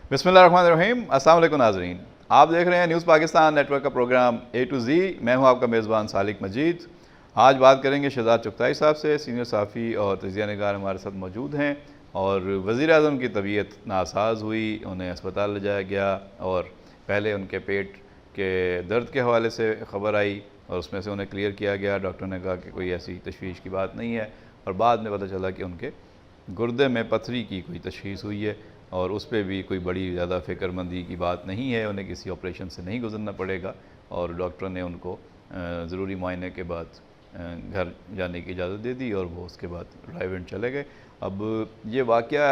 बिस्मिल्लाहिर्रहमानिर्रहीम। अस्सलाम वालेकुम नाज़रीन, आप देख रहे हैं न्यूज़ पाकिस्तान नेटवर्क का प्रोग्राम ए टू ज़ी। मैं हूं आपका मेज़बान सालिक मजीद। आज बात करेंगे शहजाद चुगताई साहब से। सीनियर सहाफ़ी और तजिया निगार हमारे साथ मौजूद हैं। और वज़ीर-ए-आज़म की तबीयत नासाज हुई, उन्हें अस्पताल ले जाया गया और पहले उनके पेट के दर्द के हवाले से ख़बर आई और उसमें से उन्हें क्लियर किया गया। डॉक्टर ने कहा कि कोई ऐसी तशवीश की बात नहीं है और बाद में पता चला कि उनके गुर्दे में पथरी की कोई तशख़ीस हुई है और उस पर भी कोई बड़ी ज़्यादा फ़िक्रमंदी की बात नहीं है, उन्हें किसी ऑपरेशन से नहीं गुजरना पड़ेगा और डॉक्टर ने उनको ज़रूरी मुआयने के बाद घर जाने की इजाज़त दे दी और वो उसके बाद ड्राइव इन चले गए। अब ये वाक़या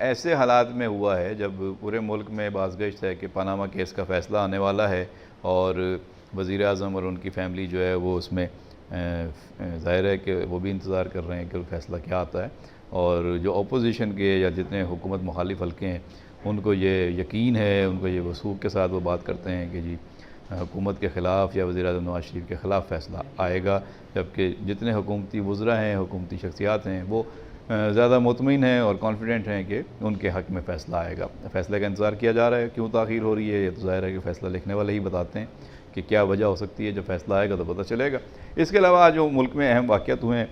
ऐसे हालात में हुआ है जब पूरे मुल्क में बाज़गश्त है कि पनामा केस का फ़ैसला आने वाला है और वज़ीर-ए-आज़म और उनकी फ़ैमिली जो है वो उसमें ज़ाहिर है कि वो भी इंतज़ार कर रहे हैं कि फ़ैसला क्या आता है। और जो अपोजिशन के या जितने हुकूमत मुखालिफ हल्के हैं उनको ये यकीन है, उनको ये वसूख के साथ वो बात करते हैं कि जी हुकूमत के ख़िलाफ़ या वज़ीर-ए-आज़म नवाज़ शरीफ के ख़िलाफ़ फ़ैसला आएगा। जबकि जितने हुकूमती वज़रा हैं, हुकूमती शख्सियात हैं, वो ज़्यादा मुतमिन हैं और कॉन्फिडेंट हैं कि उनके हक़ में फ़ैसला आएगा। फ़ैसले का इंतज़ार किया जा रहा है। क्यों ताख़ीर हो रही है ये तो ज़ाहिर है कि फ़ैसला लिखने वाले ही बताते हैं कि क्या वजह हो सकती है। जब फ़ैसला आएगा तो पता चलेगा। इसके अलावा जो मुल्क में अहम वाक़यात हुए हैं,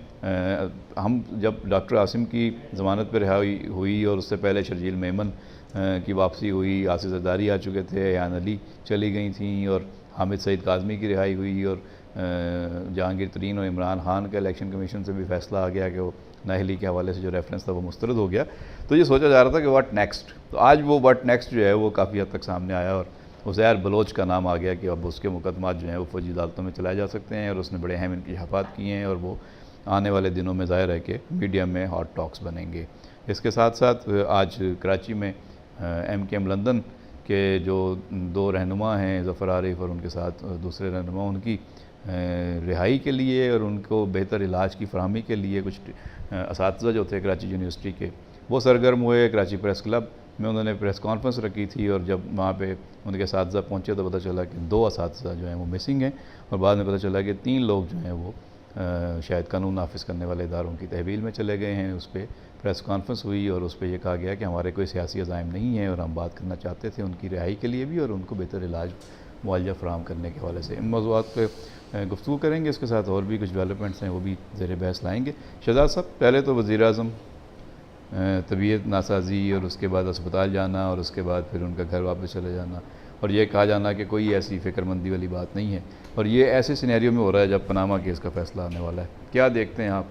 हम जब डॉक्टर आसिम की ज़मानत पर रिहाई हुई और उससे पहले शर्जील मेमन की वापसी हुई, आसिफ ज़रदारी आ चुके थे, यान अली चली गई थी और हामिद सईद काज़मी की रिहाई हुई और जहांगीर तरीन और इमरान खान का इलेक्शन कमीशन से भी फ़ैसला आ गया कि वो नाहली के हवाले से जो रेफरेंस था वो मुस्तरद हो गया। तो ये सोचा जा रहा था कि व्हाट नेक्स्ट। तो आज वो व्हाट नेक्स्ट जो है वो काफ़ी हद तक सामने आया और उज़ैर बलोच का नाम आ गया कि अब उसके मुकदमात जो हैं वो फौजी अदालतों में चलाए जा सकते हैं और उसने बड़े अहम इंकशाफात किए हैं और वो आने वाले दिनों में ज़ाहिर है कि मीडिया में हॉट टॉक्स बनेंगे। इसके साथ साथ आज कराची में MKM लंदन के जो दो रहनुमा हैं, ज़फ़र आरिफ और उनके साथ दूसरे रहनुमा, उनकी रिहाई के लिए और उनको बेहतर इलाज की फ़राहमी के लिए कुछ असातिज़ा जो थे कराची यूनिवर्सिटी के वो सरगर्म हुए। कराची प्रेस क्लब में उन्होंने प्रेस कॉन्फ्रेंस रखी थी और जब वहाँ पे उनके असातिज़ा पहुँचे तो पता चला कि 2 असातिज़ा जो हैं वो मिसिंग हैं और बाद में पता चला कि 3 लोग जो हैं वो शायद कानून नाफिज करने वाले इदारों की तहवील में चले गए हैं। उस पर प्रेस कॉन्फ्रेंस हुई और उस पर यह कहा गया कि हमारे कोई सियासी अज़ाइम नहीं है और हम बात करना चाहते थे उनकी रिहाई के लिए भी और उनको बेहतर इलाज मुआवजा फ़राहम करने के हवाले से। इन मौज़ूआत पर गुफ्तगू करेंगे। इसके साथ और भी कुछ डेवलपमेंट्स हैं वो भी ज़ेर बहस लाएँगे। शहजाद साहब, पहले तो वज़ीर-ए-आज़म तबीयत नासाजी और उसके बाद अस्पताल जाना और उसके बाद फिर उनका घर वापस चले जाना और ये कहा जाना कि कोई ऐसी फ़िक्रमंदी वाली बात नहीं है और ये ऐसे सिनेरियो में हो रहा है जब पनामा केस का फ़ैसला आने वाला है। क्या देखते हैं आप?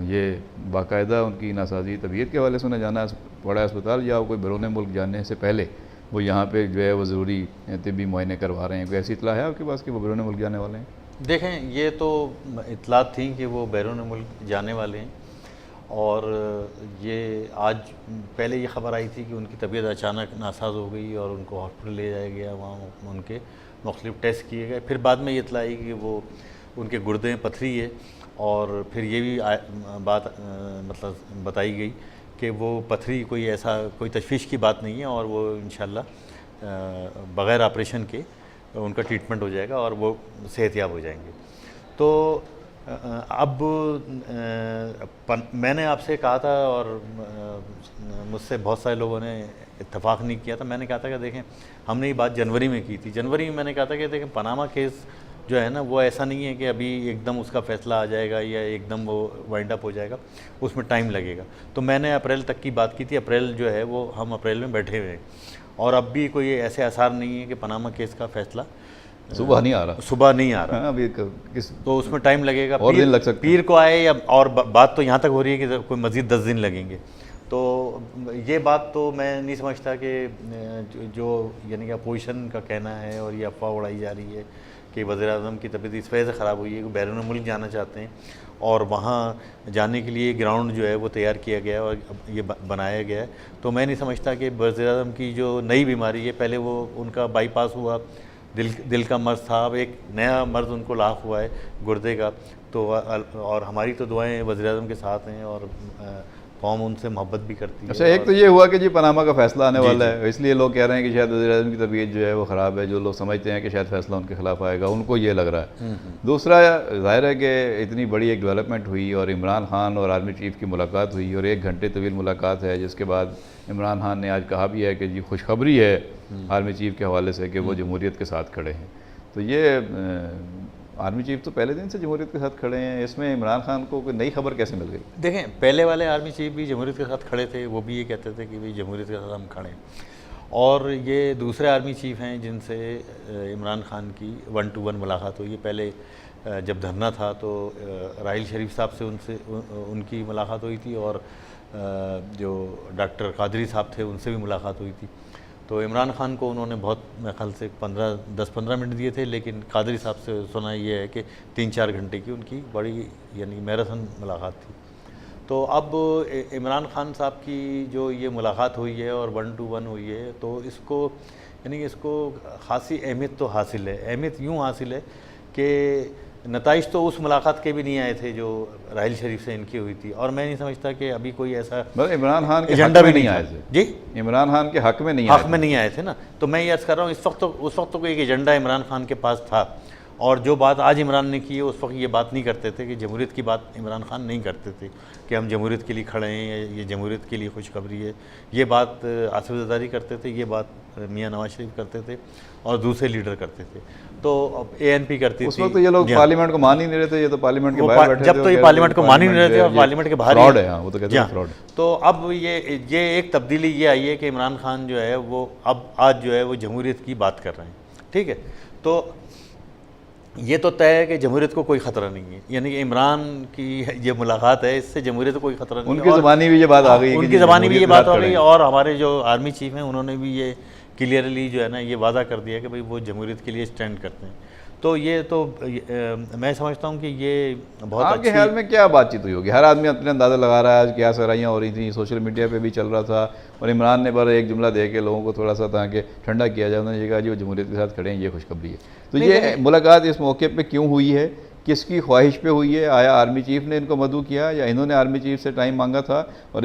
ये बाकायदा उनकी नासाजी तबीयत के हवाले से उन्हें जाना पड़ा अस्पताल या कोई बैरून मुल्क जाने से पहले वो यहाँ पे जो है वो ज़रूरी तिब्बी मुआयने करवा रहे हैं? कोई ऐसी इत्तला है आपके पास कि वो बैरून मुल्क जाने वाले हैं? देखें, ये तो इत्तलात थी कि वो बैरून मुल्क जाने वाले हैं और ये आज पहले ये ख़बर आई थी कि उनकी तबीयत अचानक नासाज हो गई और उनको हॉस्पिटल ले जाया गया, वहाँ उनके मुख्तलिफ टेस्ट किए गए। फिर बाद में ये इत्तला आई कि वो उनके गुर्दे में पथरी है और फिर ये भी बात मतलब बताई गई कि वो पथरी कोई तशवीश की बात नहीं है और वो इंशाल्लाह बग़ैर ऑपरेशन के उनका ट्रीटमेंट हो जाएगा और वो सेहतयाब हो जाएंगे। तो अब मैंने आपसे कहा था और मुझसे बहुत सारे लोगों ने इत्तेफाक नहीं किया था। मैंने कहा था कि देखें, हमने ये बात जनवरी में की थी। जनवरी में मैंने कहा था कि देखें, पनामा केस जो है ना वो ऐसा नहीं है कि अभी एकदम उसका फ़ैसला आ जाएगा या एकदम वो वाइंड अप हो जाएगा, उसमें टाइम लगेगा। तो मैंने अप्रैल तक की बात की थी। अप्रैल जो है वो हम अप्रैल में बैठे हुए हैं और अब भी कोई ऐसे आसार नहीं है कि पनामा केस का फ़ैसला सुबह नहीं आ रहा। अभी तो उसमें टाइम लगेगा, और दिन लग सकते, पीर को आए या और बात तो यहाँ तक हो रही है कि कोई मज़ीद 10 दिन लगेंगे। तो ये बात तो मैं नहीं समझता कि जो यानी कि अपोजिशन का कहना है और ये अफवाह उड़ाई जा रही है कि वज़ीर-ए-आज़म की तबीयत इस वजह से ख़राब हुई है कि बैरून मुल्क जाना चाहते हैं और वहाँ जाने के लिए ग्राउंड जो है वो तैयार किया गया है और ये बनाया गया है। तो मैं नहीं समझता कि वज़ीर-ए-आज़म की जो नई बीमारी है, पहले वो उनका बाईपास हुआ, दिल का मर्ज़ था, अब एक नया मर्ज़ उनको लाक हुआ है गुर्दे का। तो और हमारी तो दुआएं वज़ीर-ए-आज़म के साथ हैं और कौम उनसे मोहब्बत भी करती है। अच्छा, एक तो ये हुआ कि जी पनामा का फैसला आने वाला है, इसलिए लोग कह रहे हैं कि शायद वज़ीर-ए-आज़म की तबीयत जो है वो ख़राब है, जो लोग समझते हैं कि शायद फैसला उनके खिलाफ आएगा, उनको ये लग रहा है। दूसरा, ज़ाहिर है कि इतनी बड़ी एक डेवलपमेंट हुई और इमरान खान और आर्मी चीफ़ की मुलाकात हुई और 1 घंटे तवील मुलाकात है, जिसके बाद इमरान खान ने आज कहा भी है कि जी खुशखबरी है आर्मी चीफ़ के हवाले से कि वो जमहूरियत के साथ खड़े हैं। तो ये आर्मी चीफ तो पहले दिन से जमहूरियत के साथ खड़े हैं, इसमें इमरान खान को कोई नई खबर कैसे मिल गई? देखें, पहले वाले आर्मी चीफ भी जमहूरियत के साथ खड़े थे, वो भी ये कहते थे कि भाई जमहूरियत के साथ हम खड़े हैं। और ये दूसरे आर्मी चीफ हैं जिनसे इमरान खान की 1-to-1 मुलाकात हुई है। पहले जब धरना था तो राहिल शरीफ साहब से उनकी मुलाकात हुई थी और जो डॉक्टर कादरी साहब थे उनसे भी मुलाकात हुई थी। तो इमरान खान को उन्होंने बहुत, मेरे ख्याल से 10-15 मिनट दिए थे, लेकिन कादरी साहब से सुना ये है कि 3-4 घंटे की उनकी बड़ी यानी मैराथन मुलाकात थी। तो अब इमरान खान साहब की जो ये मुलाकात हुई है और 1-to-1 हुई है, तो इसको यानी कि इसको खासी अहमियत तो हासिल है। अहमियत यूँ हासिल है कि नताइज तो उस मुलाकात के भी नहीं आए थे जो राहिल शरीफ से इनकी हुई थी, और मैं नहीं समझता कि अभी कोई ऐसा इमरान खान के एजेंडा भी नहीं आए थे जी, इमरान खान के हक में नहीं आए थे ना। तो मैं ये अर्ज़ कर रहा हूँ, उस वक्त तो कोई एक एजेंडा इमरान खान के पास था, और जो बात आज इमरान ने की है उस वक्त ये बात नहीं करते थे कि जमहूरियत की बात इमरान खान नहीं करते थे कि हम जमहूरियत के लिए खड़े हैं या ये जमहूरियत के लिए खुशखबरी है। ये बात आसिफ ज़रदारी करते थे, ये बात मियां नवाज शरीफ करते थे और दूसरे लीडर करते थे। तो अब ANP करती थी। उस वक्त तो ये लोग पार्लियामेंट को मान ही नहीं रहे थे, ये तो पार्लियामेंट के बाहर बैठे थे। जब तो ये पार्लियामेंट को मान ही नहीं रहे थे और पार्लियामेंट के बाहर फ्रॉड है, वो तो कहते हैं फ्रॉड। तो अब ये एक तब्दीली ये आई है कि इमरान खान जो है वो अब आज जो है वो जमहूरियत की बात कर रहे हैं, ठीक है। तो ये तो तय है कि जमहूरियत को कोई ख़तरा नहीं है, यानी कि इमरान की ये मुलाकात है, इससे जमहूरियत को कोई ख़तरा नहीं है। उनकी ज़बानी भी ये बात आ गई, उनकी ज़बानी भी ये बात आ गई, और हमारे जो आर्मी चीफ हैं उन्होंने भी ये क्लियरली जो है ना ये वादा कर दिया कि भाई वो जमहूरियत के लिए स्टैंड करते हैं। तो ये तो मैं समझता हूँ कि ये बहुत आपके ख्याल में क्या बातचीत हुई होगी? हर आदमी अपने अंदाज़ा लगा रहा है, आज क्या सराहियाँ हो रही थी, सोशल मीडिया पे भी चल रहा था, और इमरान ने पर एक जुमला दे के लोगों को थोड़ा सा ताकि ठंडा किया जाए, उन्होंने कहा जी वो जमहूरियत के साथ खड़े हैं, ये खुशखबरी है। तो ये मुलाकात इस मौके पर क्यों हुई है, किसकी ख्वाहिश पे हुई है? आया आर्मी चीफ ने इनको मदऊ किया या इन्होंने आर्मी चीफ से टाइम मांगा था? और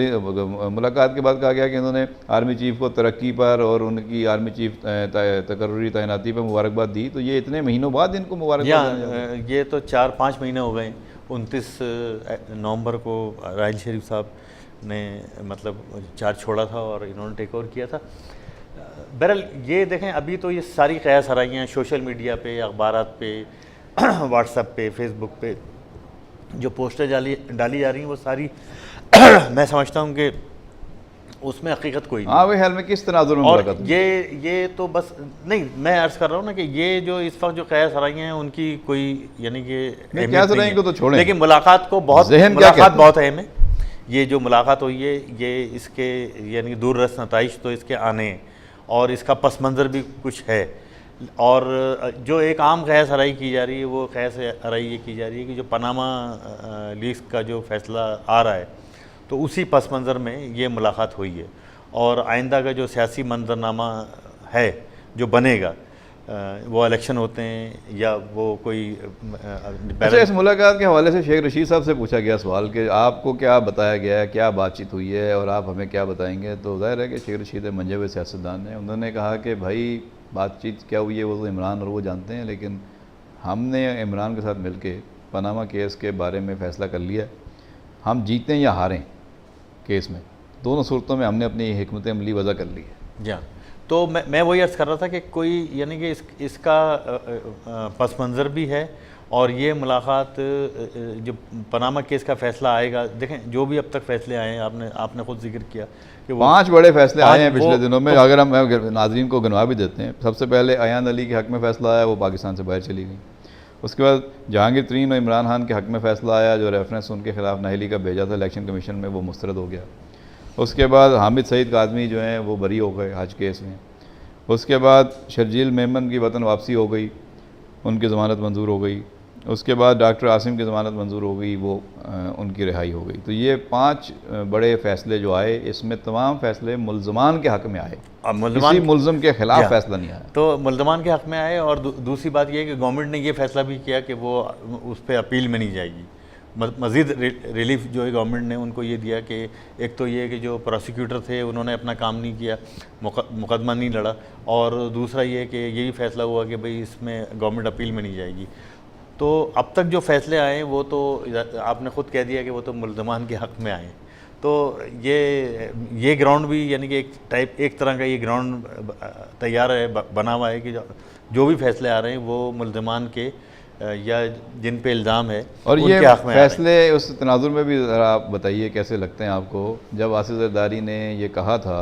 मुलाकात के बाद कहा गया कि इन्होंने आर्मी चीफ को तरक्की पर और उनकी आर्मी चीफ तकर्रुरी तैनाती पर मुबारकबाद दी। तो ये इतने महीनों बाद इनको मुबारकबाद? ये तो 4-5 महीने हो गए। 29 नवंबर को राहिल शरीफ साहब ने मतलब चार्ज छोड़ा था और इन्होंने टेक ओवर किया था। बहरहाल ये देखें, अभी तो ये सारी क़यास हराइयाँ सोशल मीडिया पे, अखबारात पे, व्हाट्सएप पे, फेसबुक पे जो पोस्टर डाली जा रही हैं वो सारी मैं समझता हूँ कि उसमें हकीकत कोई नहीं। हाँ, वे ख्याल में किस तनाजुर में और ये तो बस नहीं, मैं अर्ज़ कर रहा हूँ ना कि ये जो इस वक्त जो क़यास हराइयाँ हैं उनकी कोई यानी कि क्या को तो छोड़ें, लेकिन मुलाकात बहुत अहम है। ये जो मुलाकात हुई है ये इसके यानी कि दूररस नताइज तो इसके आने हैं और इसका पस मंज़र भी कुछ है। और जो एक आम क़यास हराई की जा रही है वो क़यास हराई ये की जा रही है कि जो पनामा लीक्स का जो फ़ैसला आ रहा है तो उसी पस मंज़र में ये मुलाकात हुई है। और आइंदा का जो सियासी मंजरनामा है जो बनेगा, वो इलेक्शन होते हैं या वो कोई अच्छा, इस मुलाकात के हवाले से शेख रशीद साहब से पूछा गया सवाल कि आपको क्या बताया गया है, क्या बातचीत हुई है और आप हमें क्या बताएंगे? तो ज़ाहिर है कि शेख रशीद मंजे हुए सियासतदान हैं, उन्होंने कहा कि भाई बातचीत क्या हुई है वो तो इमरान और वो जानते हैं, लेकिन हमने इमरान के साथ मिलके पनामा केस के बारे में फ़ैसला कर लिया। हम जीतें या हारें केस में, दोनों सूरतों में हमने अपनी हिकमत अमली वज़ा कर ली है। जी, तो मैं वही अर्ज़ कर रहा था कि कोई यानी कि इसका पस मंज़र भी है और ये मुलाकात जो पनामा केस का फ़ैसला आएगा, देखें जो भी अब तक फ़ैसले आए हैं, आपने खुद जिक्र किया कि 5 बड़े फ़ैसले आए हैं पिछले दिनों में। अगर हम नाज़रीन को गिनवा भी देते हैं, सबसे पहले अयान अली के हक़ में फ़ैसला आया, वो पाकिस्तान से बाहर चली गई। उसके बाद जहांगीर तरीन और इमरान खान के हक़ में फ़ैसला आया, जो रेफरेंस उनके ख़िलाफ़ नाहली का भेजा था इलेक्शन कमीशन में, वो मुस्तरद हो गया। उसके बाद हामिद सईद काज़मी जो हैं वो बरी हो गए हज केस में। उसके बाद शर्जील मेमन की वतन वापसी हो गई, उनकी ज़मानत मंजूर हो गई। उसके बाद डॉक्टर आसिम की ज़मानत मंजूर हो गई, वो उनकी रिहाई हो गई। तो ये 5 बड़े फ़ैसले जो आए, इसमें तमाम फ़ैसले मुल्ज़मान के हक़ में आए, किसी मुल्ज़म के ख़िलाफ़ फ़ैसला नहीं आया। तो मुल्ज़मान के हक़ में आए। और दूसरी बात यह है कि गवर्नमेंट ने ये फ़ैसला भी किया कि वो उस पर अपील में नहीं जाएगी, मज़ीद रिलीफ जो है गवर्नमेंट ने उनको ये दिया कि एक तो ये कि जो प्रोसिक्यूटर थे उन्होंने अपना काम नहीं किया, मुकदमा नहीं लड़ा, और दूसरा ये कि ये भी फैसला हुआ कि भाई इसमें गवर्नमेंट अपील में नहीं जाएगी। तो अब तक जो फैसले आए वो तो आपने ख़ुद कह दिया कि वो तो मुल्ज़मान के हक़ में आए। तो ये ग्राउंड भी यानी कि एक तरह का ये ग्राउंड तैयार है, बना हुआ है कि जो भी फैसले आ रहे हैं वो मुल्ज़मान के या जिन पे इल्ज़ाम है और उनके ये हक़ में फैसले उस तनाजुर में भी ज़रा आप बताइए कैसे लगते हैं आपको, जब आसिफ ज़रदारी ने ये कहा था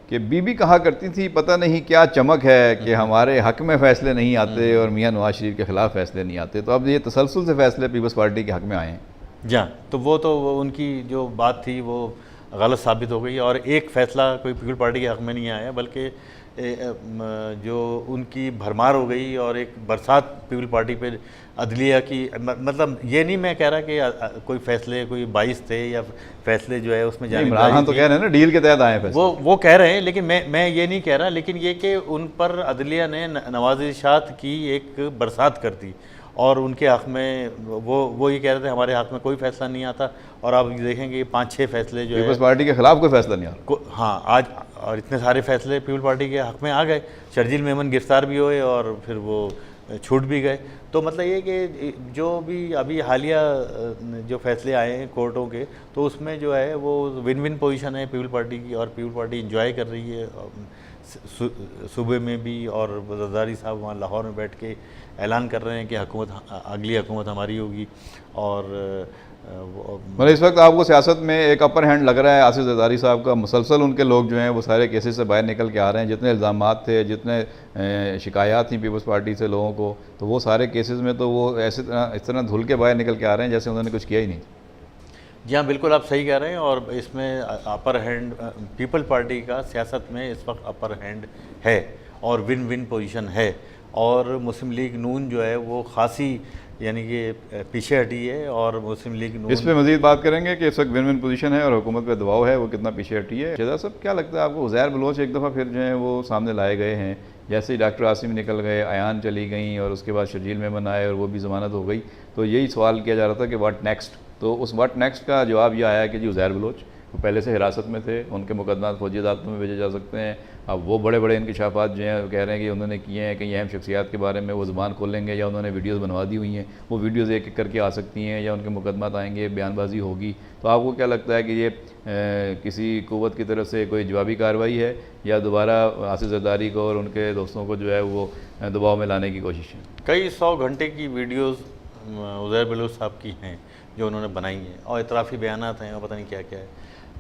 कि बीबी कहा करती थी पता नहीं क्या चमक है कि हमारे हक़ में फ़ैसले नहीं आते और मियाँ नवाज शरीफ के ख़िलाफ़ फ़ैसले नहीं आते, तो अब ये तसलसल से फ़ैसले पीपल्स पार्टी के हक़ में आए हैं। जी, तो वो उनकी जो बात थी वो गलत साबित हो गई, और एक फ़ैसला कोई पीपल पार्टी के हक़ में नहीं आया बल्कि जो उनकी भरमार हो गई और एक बरसात पीपल पार्टी पे अदलिया की। मतलब ये नहीं मैं कह रहा कि कोई फ़ैसले कोई बाइस थे या फ़ैसले जो है उसमें इमरान खान तो कह रहे हैं ना डील के तहत आए हैं फैसले, वो कह रहे हैं, लेकिन मैं ये नहीं कह रहा, लेकिन ये कि उन पर अदलिया ने नवाज़िशात की एक बरसात कर दी और उनके हक़ में वो ये कह रहे थे हमारे हक़ में कोई फ़ैसला नहीं आता, और आप देखेंगे 5-6 फैसले जो पीपल्स पार्टी के ख़िलाफ़ कोई फ़ैसला नहीं आता। हाँ, आज और इतने सारे फैसले पीपल पार्टी के हक़ में आ गए। शर्जील मेमन गिरफ्तार भी हुए और फिर वो छूट भी गए। तो मतलब ये कि जो भी अभी हालिया जो फैसले आए हैं कोर्टों के, तो उसमें जो है वो विन विन पोजीशन है पीपल पार्टी की, और पीपल पार्टी इंजॉय कर रही है सूबे में भी, और ज़रदारी साहब वहाँ लाहौर में बैठ के ऐलान कर रहे हैं कि अगली हुकूमत हमारी होगी। और मतलब इस वक्त आपको सियासत में एक अपर हैंड लग रहा है आसिफ ज़रदारी साहब का, मुसलसल उनके लोग जो हैं वो सारे केसेस से बाहर निकल के आ रहे हैं, जितने इल्ज़ामात थे, जितने शिकायत थी पीपल्स पार्टी से लोगों को, तो वो सारे केसेस में तो वो इस तरह धुल के बाहर निकल के आ रहे हैं जैसे उन्होंने कुछ किया ही नहीं। जी हाँ, बिल्कुल आप सही कह रहे हैं, और इसमें अपर हैंड पीपल पार्टी का सियासत में इस वक्त अपर हैंड है और विन विन पोजीशन है, और मुस्लिम लीग नून जो है वो खासी यानी कि पीछे हटी है, और मुस्लिम लीग नून इस पर मज़ीद बात करेंगे कि इस वक्त विन विन पोजीशन है और हुकूमत पे दबाव है, वो कितना पीछे हटी है। शहजाद साहब क्या लगता है आपको, उज़ैर बलोच एक दफ़ा फिर जो है वो सामने लाए गए हैं, जैसे ही डॉक्टर आसिम निकल गए, अयान चली गई और उसके बाद शर्जील मेमन आए और वो भी ज़मानत हो गई, तो यही सवाल किया जा रहा था कि व्हाट नेक्स्ट। तो उस व्हाट नेक्स्ट का जवाब ये आया कि जी उज़ैर बलोच वो पहले से हिरासत में थे, उनके मुकदमा फौजी अदालतों में भेजे जा सकते हैं। अब वो बड़े बड़े इंकशाफात जो हैं कह रहे हैं कि उन्होंने किए हैं, कई अहम शख्सियात के बारे में वो ज़ुबान खोलेंगे या उन्होंने वीडियोज़ बनवा दी हुई हैं, वो वीडियोज़ एक एक करके आ सकती हैं या उनके मुकदमात आएंगे, बयानबाजी होगी। तो आपको क्या लगता है कि ये किसी कुव्वत की तरफ से कोई जवाबी कार्रवाई है या दोबारा आसिफ ज़रदारी को और उनके दोस्तों को जो है वो दबाव में लाने की कोशिश है? कई 100 घंटे की वीडियोज़ उज़ैर बलोच साहब की हैं जो उन्होंने बनाई हैं, और इतराफ़ी बयानात हैं और पता नहीं क्या क्या है।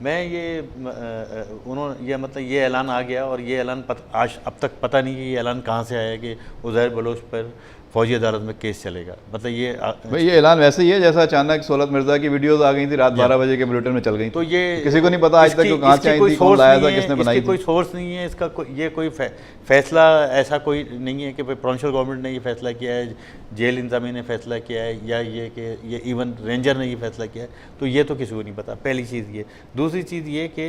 मैं ये उन्होंने ये मतलब ये ऐलान आ गया, और ये ऐलान आज अब तक पता नहीं कि ये ऐलान कहाँ से आया कि उज़ैर बलोच पर फौजी अदालत में केस चलेगा। मतलब ये भाई ये ऐलान वैसे ही है जैसा अचानक सोलत मिर्ज़ा की वीडियोस आ गई थी रात 12 बजे के बुलेटिन में चल गई, तो ये किसी को नहीं पता आज तक कि कहाँ से आई थी, कौन लाया था, किसने बनाई थी। कोई सोर्स नहीं है इसका, ये कोई फैसला ऐसा कोई नहीं है कि प्रोविंशियल गवर्नमेंट ने ये फैसला किया है, जेल इंतज़ामिया ने फैसला किया है, या ये कि ये इवन रेंजर ने ये फैसला किया है, तो ये तो किसी को नहीं पता। पहली चीज़ ये। दूसरी चीज़ ये कि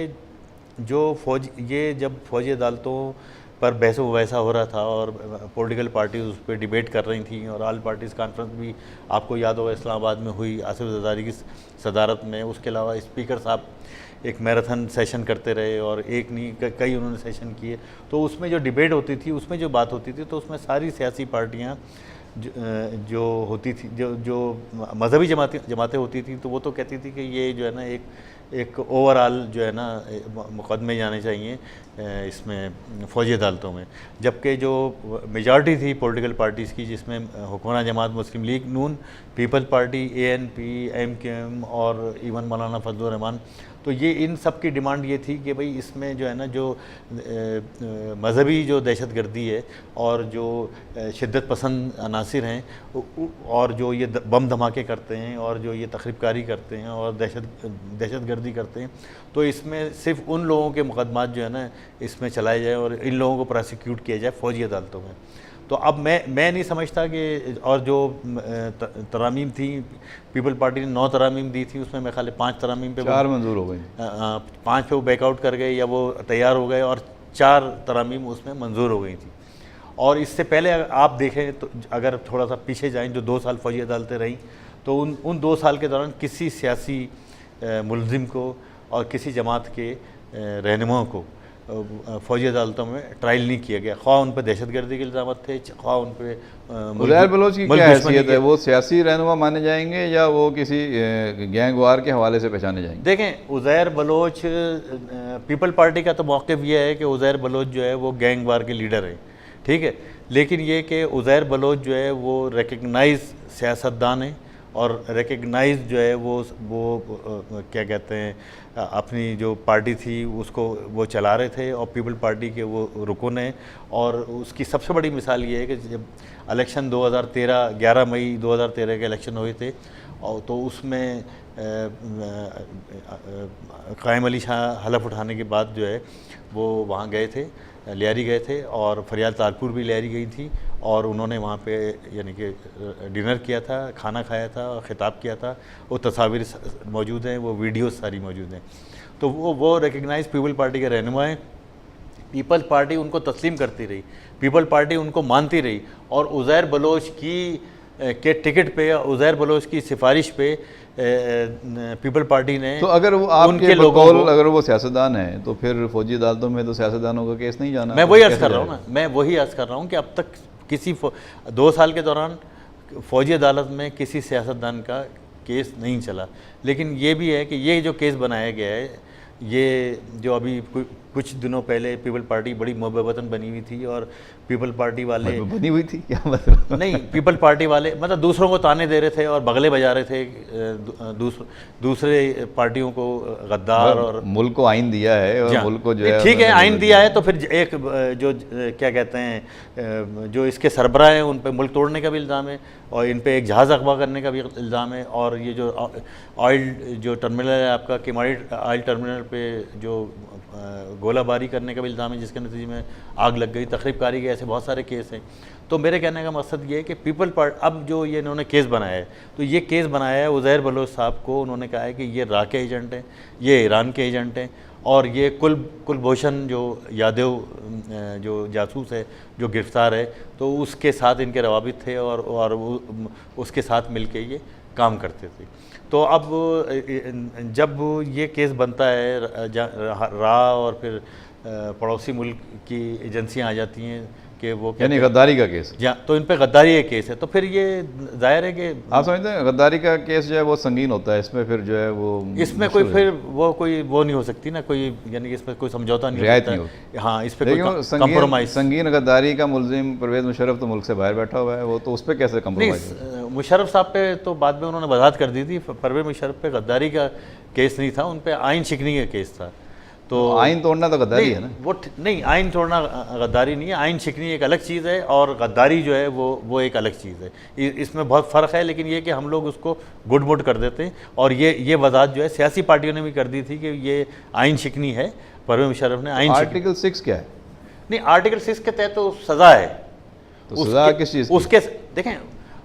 जब फौजी अदालतों पर बहस वैसा हो रहा था और पॉलिटिकल पार्टीज उस पर डिबेट कर रही थी, और ऑल पार्टीज़ कॉन्फ्रेंस भी आपको याद होगा इस्लामाबाद में हुई आसिफ ज़रदारी की सदारत में। उसके अलावा स्पीकर साहब एक मैराथन सेशन करते रहे, और एक नहीं कई उन्होंने सेशन किए। तो उसमें जो डिबेट होती थी, उसमें जो बात होती थी, तो उसमें सारी सियासी पार्टियाँ जो होती थी, जो मजहबी जमातें होती थी, तो वो तो कहती थी कि ये जो है ना एक ओवरऑल जो है ना मुकदमे जाने चाहिए इसमें फ़ौजी अदालतों में। जबकि जो मेजॉरिटी थी पॉलिटिकल पार्टीज़ की, जिसमें हुकूमत जमात मुस्लिम लीग नून, पीपल्स पार्टी, ANP, MKM और इवन मौलाना फजलुर रहमान, तो ये इन सब की डिमांड ये थी कि भाई इसमें जो है ना जो मजहबी जो दहशतगर्दी है और जो शिद्दत पसंद अनासिर हैं और जो ये बम धमाके करते हैं और जो ये तखरीबकारी करते हैं और दहशतगर्दी करते हैं, तो इसमें सिर्फ उन लोगों के मुकदमात जो है ना इसमें चलाए जाए और इन लोगों को प्रोसिक्यूट किया जाए फ़ौजी अदालतों में। तो अब मैं नहीं समझता कि, और जो तरामीम थी पीपल पार्टी ने 9 तरामीम दी थी, उसमें मेरे ख्याल 5 तरामीम पे 4 मंजूर हो गई, 5 पे वो बैकआउट कर गए या वो तैयार हो गए, और 4 तरामीम उसमें मंजूर हो गई थी। और इससे पहले आप देखें तो अगर थोड़ा सा पीछे जाएं, जो 2 साल फौजी अदालतें रहीं, तो उन 2 साल के दौरान किसी सियासी मुलजिम को और किसी जमात के रहनुमाओं को फौजी अदालतों में ट्रायल नहीं किया गया, ख्वाह उन पर दहशतगर्दी के इल्ज़ाम थे, ख्वाह उन पर उज़ैर बलोच की क्या हैसियत है? वो सियासी रहनुमा माने जाएंगे या वो किसी गैंग वार के हवाले से पहचाने जाएंगे? देखें, उज़ैर बलोच पीपल पार्टी का तो मौक़िफ़ ये है कि उज़ैर बलोच जो है वो गैंग वार के लीडर हैं, ठीक है, लेकिन ये कि उज़ैर बलोच जो है वो रिकग्नाइज सियासतदान है और रिकग्नाइज जो है वो क्या कहते हैं अपनी जो पार्टी थी उसको वो चला रहे थे और पीपल पार्टी के वो रुकन हैं। और उसकी सबसे बड़ी मिसाल ये है कि जब इलेक्शन 2013 11 मई 2013 के इलेक्शन हुए थे और तो उसमें कायम अली शाह हलफ उठाने के बाद जो है वो वहाँ गए थे, लियारी गए थे और फरियाद तारपुर भी लियारी गई थी और उन्होंने वहाँ पे यानी कि डिनर किया था, खाना खाया था और ख़िताब किया था। वो तस्वीर मौजूद हैं, वो वीडियोस सारी मौजूद हैं। तो वो रिकग्नाइज पीपल पार्टी के रहनुमा हैं। पीपल पार्टी उनको तस्लीम करती रही, पीपल पार्टी उनको मानती रही और उज़ैर बलोच के टिकट पे, उज़ैर बलोच की सिफारिश पे पीपल पार्टी ने, तो अगर वो आपके बकौल अगर वो सियासतदान है तो फिर फौजी अदालतों में तो सियासतदानों का केस नहीं जाना? मैं वही अर्ज़ कर रहा हूँ ना, मैं वही अर्ज़ कर रहा हूँ कि अब तक किसी 2 साल के दौरान फ़ौजी अदालत में किसी सियासतदान का केस नहीं चला। लेकिन ये भी है कि ये जो केस बनाया गया है, ये जो अभी कुछ दिनों पहले पीपल पार्टी बड़ी मुहब्बतन बनी हुई थी और पीपल पार्टी वाले बनी हुई थी क्या मतलब? नहीं, पीपल पार्टी वाले मतलब दूसरों को ताने दे रहे थे और बगले बजा रहे थे दूसरे पार्टियों को गद्दार और मुल्क को आइन दिया है और मुल्क को जो है ठीक है आइन दिया है। तो फिर एक जो क्या कहते हैं जो इसके सरबराह हैं उन पे मुल्क तोड़ने का भी इल्ज़ाम है और इन पे एक जहाज़ अगवा करने का भी इल्ज़ाम है और ये जो ऑयल जो टर्मिनल है आपका किमाड़ी ऑयल टर्मिनल पे जो गोलाबारी करने का भी इल्ज़ाम है जिसके नतीजे में आग लग गई, तखरीबकारी के ऐसे बहुत सारे केस हैं। तो मेरे कहने का मकसद ये है कि पीपल पार्टी अब जो ये इन्होंने केस बनाया है तो ये केस बनाया है उज़ैर बलोच साहब को, उन्होंने कहा है कि ये रा के एजेंट हैं, ये ईरान के एजेंट हैं और ये कुलभूषण जो यादव जो जासूस है जो गिरफ़्तार है तो उसके साथ इनके रवाबित थे और उसके साथ मिल के ये काम करते थे। तो अब जब ये केस बनता है रा और फिर पड़ोसी मुल्क की एजेंसियां आ जाती हैं कि वो यानी गद्दारी का केस, या तो इन पे गद्दारी का केस है तो फिर ये जाहिर है कि आप समझते हैं गद्दारी का केस जो है वो संगीन होता है, इसमें फिर जो है वो इसमें कोई फिर वो नहीं हो सकती ना कोई, यानी कि इसमें कोई समझौता नहीं रियायत होता नहीं है। हाँ, इस पर कोई कंप्रोमाइज। संगीन गद्दारी का मुलजिम परवेज़ मुशर्रफ तो मुल्क से बाहर बैठा हुआ है, वो तो उस पर कैसे कंप्रोमाइज? मुशर्रफ साहब पे तो बाद में उन्होंने वजाहत कर दी थी, परवेज़ मुशर्रफ पे गद्दारी का केस नहीं था, उन पर आइन शिकनी का केस था। तो आइन तोड़ना तो गद्दारी है ना? वो नहीं, आइन तोड़ना गद्दारी नहीं है, आइन शिकनी एक अलग चीज़ है और गद्दारी जो है वो एक अलग चीज़ है। इसमें बहुत फ़र्क है, लेकिन ये कि हम लोग उसको गुड मुड कर देते हैं और ये वजाहत जो है सियासी पार्टियों ने भी कर दी थी कि ये आइन शिकनी है। परवेज़ मुशर्रफ ने आइन आर्टिकल 6 क्या है? नहीं, आर्टिकल 6 के तहत तो सज़ा है। तो सज़ा किस चीज़? उसके देखें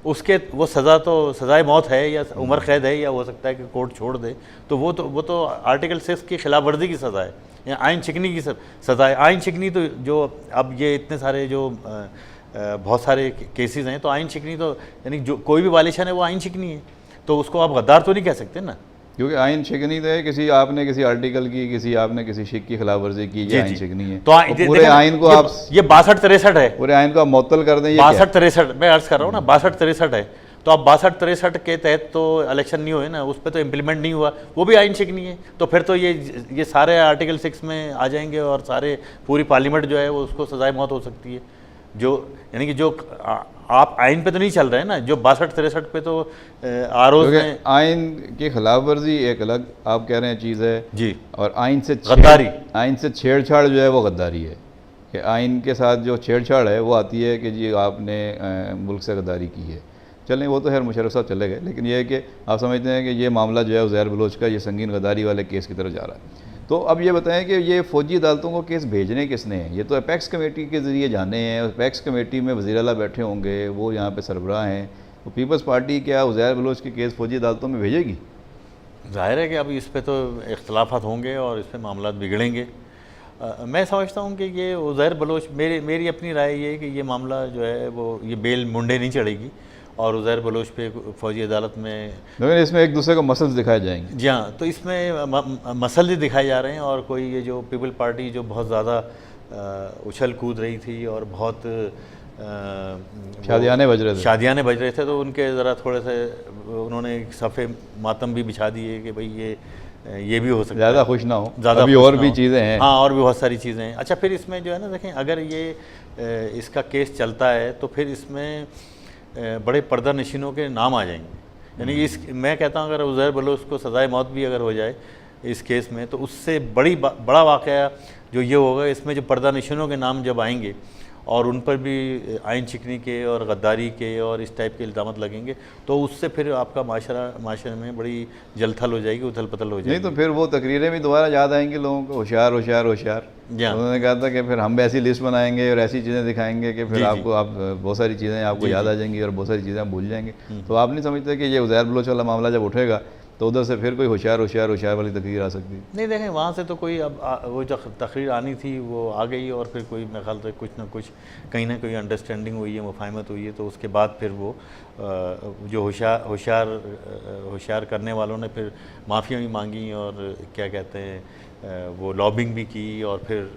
उसके वो सज़ा तो सज़ाए मौत है या उम्र कैद है या हो सकता है कि कोर्ट छोड़ दे, तो वो तो आर्टिकल 6 की खिलाफ वर्जी की सज़ा है या आइन शिकनी की सज़ा है। आइन शिकनी तो जो अब ये इतने सारे जो बहुत सारे केसेस हैं तो आइन शिकनी तो यानी जो कोई भी वालिशन है वो आइन शिकनी है, तो उसको आप गद्दार तो नहीं कह सकते ना, क्योंकि आइन शिकनी तो है आपने किसी आर्टिकल की आपने किसी शिक की खिलाफ वर्जी की, ये आइन शिकनी है। तो पूरे आइन को आप ये 62-63 है, पूरे आइन को आप मुअत्तल कर दें। 62-63 मैं अर्ज कर रहा हूँ ना, 62-63 है, तो अब 62-63 के तहत तो इलेक्शन नहीं हुए ना, उस पर तो इम्प्लीमेंट नहीं हुआ, वो भी आइन शिकनी है। तो फिर तो ये सारे आर्टिकल 6 में आ जाएंगे और सारे पूरी पार्लियामेंट जो है वो उसको सजाए मौत हो सकती है। जो यानी कि जो आप आइन पे तो नहीं चल रहे हैं ना, जो 62-63 पे तो आरओज़ में आइन की खिलाफ वर्जी एक अलग आप कह रहे हैं चीज़ है जी, और आइन से गद्दारी, आइन से छेड़छाड़ जो है वो गद्दारी है कि आइन के साथ जो छेड़छाड़ है वो आती है कि जी आपने मुल्क से गद्दारी की है। चलें वो तो खैर मुशर्रफ साहब चले गए, लेकिन यह है कि आप समझते हैं कि ये मामला जो है उज़ैर बलोच का ये संगीन गद्दारी वाले केस की तरफ जा रहा है। तो अब ये बताएं कि ये फ़ौजी अदालतों को केस भेजने किसने हैं? ये तो अपेक्स कमेटी के ज़रिए जाने हैं, अपेक्स कमेटी में वज़ीर आला बैठे होंगे, वो यहाँ पे सरबराह हैं, तो पीपल्स पार्टी क्या उज़ैर बलोच के केस फ़ौजी अदालतों में भेजेगी? जाहिर है कि अब इस पर तो इख्तलाफात होंगे और इस पर मामला बिगड़ेंगे। मैं समझता हूँ कि ये उज़ैर बलोच मेरी अपनी राय ये है कि ये मामला जो है वो ये बेल मुंडे नहीं चढ़ेगी और उज़ैर बलोच पे फ़ौजी अदालत में। लेकिन इसमें एक दूसरे को मसल्स दिखाए जाएंगे। जी हाँ, तो इसमें मसल ही दिखाए जा रहे हैं, और कोई ये जो पीपल पार्टी जो बहुत ज़्यादा उछल कूद रही थी और बहुत शादियाने बज रहे थे, तो उनके ज़रा थोड़े से उन्होंने एक सफ़े मातम भी बिछा दिए कि भाई ये भी हो सकता है, ज़्यादा खुश ना हो, ज़्यादा अभी और भी चीज़ें हैं। हाँ, और भी बहुत सारी चीज़ें हैं। अच्छा, फिर इसमें जो है ना, देखें, अगर ये इसका केस चलता है तो फिर इसमें बड़े पर्दा नशीनों के नाम आ जाएंगे। यानी मैं कहता हूँ अगर उज़ैर बलोच को सज़ाए मौत भी अगर हो जाए इस केस में, तो उससे बड़ा वाक़या जो ये होगा, इसमें जो पर्दा नशीनों के नाम जब आएंगे और उन पर भी आइन शिकनी के और गद्दारी के और इस टाइप के इल्ज़ाम लगेंगे, तो उससे फिर आपका माशरे में बड़ी जलथल हो जाएगी, उथल पथल हो जाएगी। नहीं तो फिर वो तकरीरें भी दोबारा याद आएंगी लोगों को, होशियार होशियार होशियार। उन्होंने कहा था कि फिर हम ऐसी लिस्ट बनाएंगे और ऐसी चीज़ें दिखाएंगे कि फिर आप बहुत सारी चीज़ें आपको याद आ जाएंगी और बहुत सारी चीज़ें आप भूल जाएंगे। तो आप नहीं समझते कि ये उज़ैर बलोच वाला मामला जब उठेगा तो उधर से फिर कोई होशियार वाली तकरीर आ सकती है? नहीं, देखें, वहाँ से तो कोई अब वो जो तकरीर आनी थी वो आ गई, और फिर कोई मेरे ख्याल से कुछ ना कुछ कहीं ना कहीं अंडरस्टैंडिंग हुई है, मुफाहमत हुई है, तो उसके बाद फिर वो जो होशियार करने वालों ने फिर माफ़ियाँ भी मांगी और क्या कहते हैं वो लॉबिंग भी की, और फिर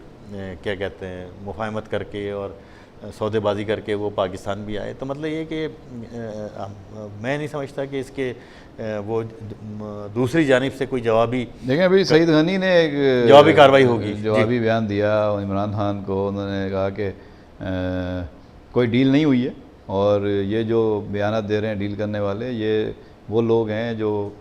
क्या कहते हैं मुफाहमत करके और सौदेबाजी करके वो पाकिस्तान भी आए। तो मतलब ये कि मैं नहीं समझता कि इसके वो दूसरी जानिब से कोई जवाबी, देखें अभी सईद गनी ने एक जवाबी कार्रवाई होगी, जवाबी बयान दिया इमरान खान को। उन्होंने कहा कि कोई डील नहीं हुई है, और ये जो बयान दे रहे हैं डील करने वाले, ये वो लोग हैं जो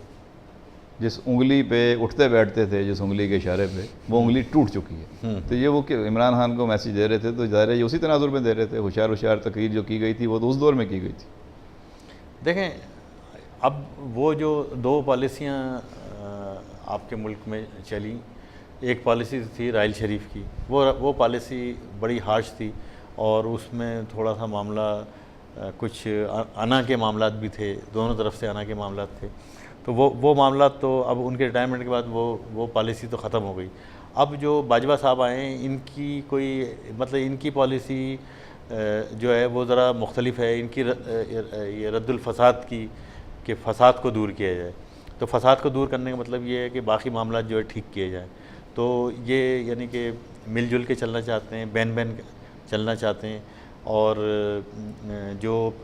जिस उंगली पे उठते बैठते थे, जिस उंगली के इशारे पे, वो उंगली टूट चुकी है। तो ये वो इमरान खान को मैसेज दे रहे थे, तो ज़ाहिर है ये उसी तनाजुर में दे रहे थे। होशियार तकरीर जो की गई थी वो तो उस दौर में की गई थी। देखें, अब वो जो दो पॉलिसियाँ आपके मुल्क में चली, एक पॉलिसी थी राइल शरीफ की, वो पॉलिसी बड़ी हार्श थी, और उसमें थोड़ा सा मामला कुछ अना के मामलात भी थे, दोनों तरफ से अना के मामलात थे। तो वो मामला तो अब उनके रिटायरमेंट के बाद वो पॉलिसी तो ख़त्म हो गई। अब जो बाजवा साहब आए हैं, इनकी कोई मतलब इनकी पॉलिसी जो है वो ज़रा मुख्तलिफ है। इनकी ये रद्दुल फसाद की कि फ़साद को दूर किया जाए। तो फ़साद को दूर करने का मतलब ये है कि बाकी मामला जो है ठीक किए जाएँ। तो ये यानी कि मिलजुल के चलना चाहते हैं, बैन चलना चाहते हैं। और जो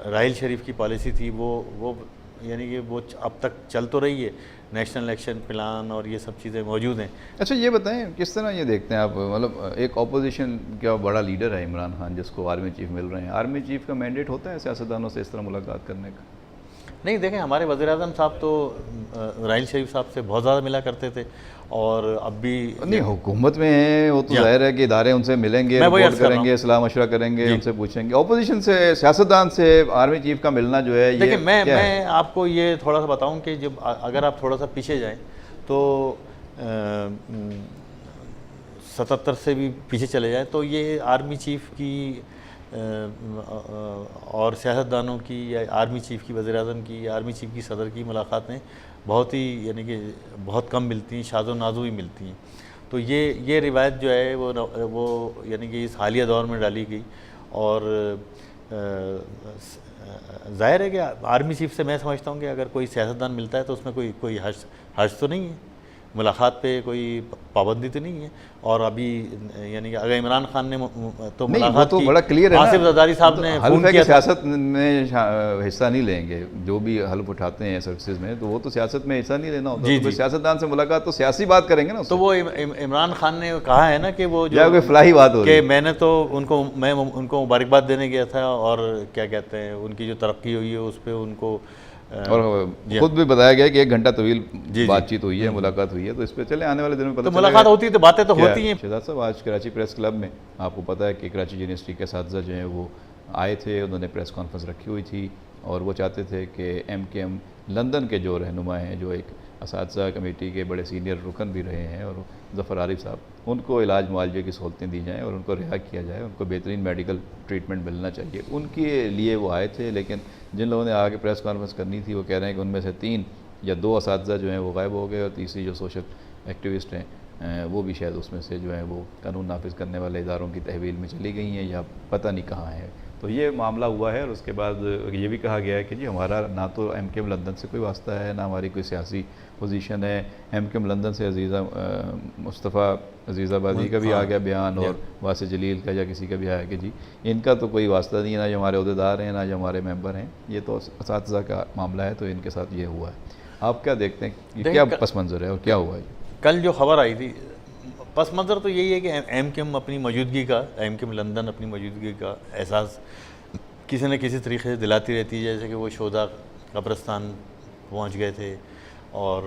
राहिल शरीफ की पॉलिसी थी वो यानी कि वो अब तक चल तो रही है, नेशनल एक्शन प्लान और ये सब चीज़ें मौजूद हैं। अच्छा ये बताएं किस तरह ये देखते हैं आप, मतलब एक अपोजिशन का बड़ा लीडर है इमरान खान, जिसको आर्मी चीफ मिल रहे हैं, आर्मी चीफ का मैंडेट होता है सियासतदानों से इस तरह मुलाकात करने का? नहीं, देखें, हमारे वज़ीर-ए-आज़म साहब तो राहिल शरीफ साहब से बहुत ज़्यादा मिला करते थे, और अब भी नहीं हुकूमत में है वो तो जाहिर है कि इदारे उनसे मिलेंगे, रिपोर्ट करेंगे, सलाह मशवरा करेंगे, उनसे पूछेंगे। ऑपोजिशन से, सियासतदान से आर्मी चीफ का मिलना जो है, देखिए मैं आपको ये थोड़ा सा बताऊं कि जब अगर आप थोड़ा सा पीछे जाएं तो 77 से भी पीछे चले जाएं तो ये आर्मी चीफ की और सियासतदानों की या आर्मी चीफ की, वज़ीर-ए-आज़म की, आर्मी चीफ की सदर की मुलाकातें बहुत ही यानी कि बहुत कम मिलती हैं, शाज़ो नाज़ो ही मिलती हैं। तो ये रिवायत जो है वो यानी कि इस हालिया दौर में डाली गई। और ज़ाहिर है कि आर्मी चीफ से मैं समझता हूँ कि अगर कोई सियासतदान मिलता है तो उसमें कोई हर्ज तो नहीं है, मुलाकात पे कोई पाबंदी तो नहीं है। और अभी यानी कि अगर इमरान खान ने तो मुलाकात तो बड़ा क्लियर है, आसिफ ज़रदारी साहब ने फ़ोन किया, सियासत में हिस्सा नहीं लेंगे, जो भी हल्फ उठाते हैं सर्विसेज में, तो वो तो सियासत में हिस्सा नहीं लेना होता। तो सियासतदान से मुलाकात तो सियासी बात करेंगे ना। तो वो इमरान खान ने कहा है ना कि वो जो कोई फलाही बात हो कि मैंने तो मैं उनको मुबारकबाद देने गया था, और क्या कहते हैं उनकी जो तरक्की हुई है उस पर उनको, और खुद भी बताया गया कि 1 घंटा तवील बातचीत हुई है, मुलाकात हुई है। तो इस पे चले आने वाले दिनों में पता तो मुलाकात होती है तो बातें तो होती हैं। शहजाद साहब, आज कराची प्रेस क्लब में आपको पता है कि कराची यूनिवर्सिटी के असातिज़ा जो हैं वो आए थे, उन्होंने प्रेस कॉन्फ्रेंस रखी हुई थी, और वो चाहते थे कि MKM लंदन के जो रहनुमा हैं, जो एक असातिज़ा कमेटी के बड़े सीनियर रुकन भी रहे हैं, और ज़फ़र आरिफ साहब, उनको इलाज मुआवजे की सहूलतें दी जाएँ और उनको रिहा किया जाए, उनको बेहतरीन मेडिकल ट्रीटमेंट मिलना चाहिए। उनके लिए वो आए थे, लेकिन जिन लोगों ने आगे प्रेस कॉन्फ्रेंस करनी थी वो कह रहे हैं कि उनमें से 3 या 2 असातिज़ा जो हैं वो गायब हो गए, और तीसरी जो सोशल एक्टिविस्ट हैं वो भी शायद उसमें से जो है वो कानून नाफिज करने वाले इदारों की तहवील में चली गई हैं, या पता नहीं कहाँ है। तो ये मामला हुआ है और उसके बाद ये भी कहा गया है कि जी हमारा ना तो MKM लंदन से कोई वास्ता है, ना हमारी कोई सियासी पोजीशन है। MKM लंदन से मुस्तफ़ा अजीज़ाबादी का भी आ गया बयान और वासिफ जलील का या किसी का भी आया कि जी इनका तो कोई वास्ता नहीं है, ना जो हमारे अहदेदार हैं, ना जो हमारे मेंबर हैं, ये तो असातिज़ा का मामला है, तो इनके साथ ये हुआ है। आप क्या देखते हैं, ये क्या पस मंज़र है और क्या हुआ है? कल जो खबर आई थी, पस मंज़र तो यही है कि MKM अपनी मौजूदगी का, MKM लंदन अपनी मौजूदगी का एहसास किसी न किसी तरीके से दिलाती रहती है। जैसे कि वो शोधा कब्रिस्तान पहुंच गए थे और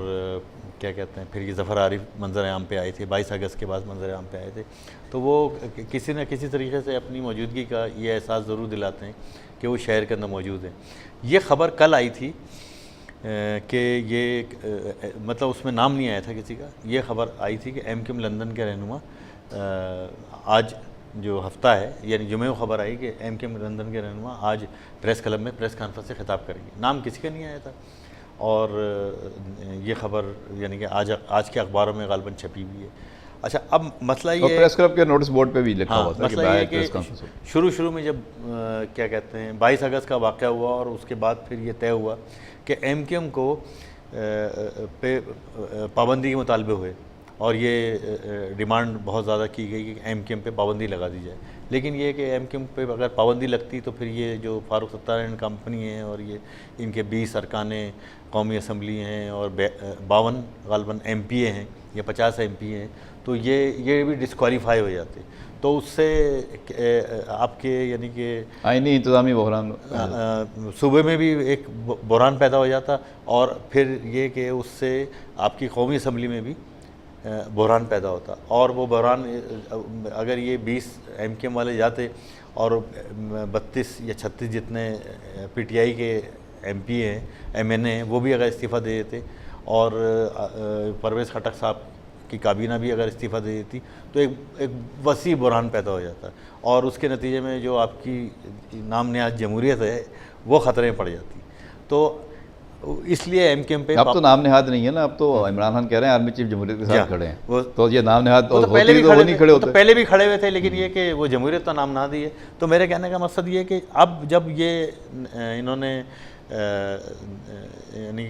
क्या कहते हैं, फिर ये ज़फ़र आरिफ मंजर आम पे आए थे, 22 अगस्त के बाद मंजर आम पे आए थे। तो वो किसी न किसी तरीके से अपनी मौजूदगी का ये एहसास ज़रूर दिलाते हैं कि वो शहर के अंदर मौजूद हैं। ये ख़बर कल आई थी कि ये मतलब उसमें नाम नहीं आया था किसी का। ये ख़बर आई थी कि MKM लंदन के रहनुमा आज जो हफ्ता है, यानी जुमे को ख़बर आई कि MKM लंदन के रहनुमा आज प्रेस क्लब में प्रेस कॉन्फ्रेंस से खिताब करेंगे। नाम किसी का नहीं आया था और ये ख़बर यानी कि आज के अखबारों में गालबन छपी हुई है। अच्छा, अब मसला ये प्रेस क्लब के नोटिस बोर्ड पे भी लिखा हुआ था मसला ये कि शुरू में जब क्या कहते हैं 22 अगस्त का वाक़या हुआ और उसके बाद फिर ये तय हुआ कि MKM को पे पाबंदी के मुतालबे हुए और ये डिमांड बहुत ज़्यादा की गई कि MKM पे पाबंदी लगा दी जाए। लेकिन ये कि MKM पे अगर पाबंदी लगती तो फिर ये जो फारूक सत्तार एंड कंपनी है और ये इनके 20 अरकान कौमी असम्बली हैं और 52 गालबन MPA हैं या 50 MPA हैं, तो ये भी डिस्क्वालीफाई हो जाते। तो उससे आपके यानी कि आईनी इंतज़ामी बहरान सूबे में भी एक बहरान पैदा हो जाता और फिर ये कि उससे आपकी कौमी असम्बली में भी बहरान पैदा होता। और वो बहरान अगर ये 20 MKM वाले जाते और 32 या 36 जितने PTI के MPA हैं, MNA हैं, वो भी अगर इस्तीफ़ा दे देते और परवेज़ खटक साहब की काबीना भी अगर इस्तीफ़ा दे देती तो एक वसी बहरान पैदा हो जाता और उसके नतीजे में जो आपकी नाम नेहाद जमहूरियत है वो ख़तरे में पड़ जाती। तो इसलिए MKM पे अब तो नाम नेहाद नहीं है ना, अब तो इमरान खान कह रहे हैं आर्मी चीफ जमहूरियत के साथ खड़े हैं। वो तो ये नाम नेहाद तो पहले भी खड़े थे, तो पहले भी खड़े हुए थे, लेकिन ये कि वो जमहूरियत का नाम ना दिए। तो मेरे कहने का मकसद ये कि अब जब ये इन्होंने यानी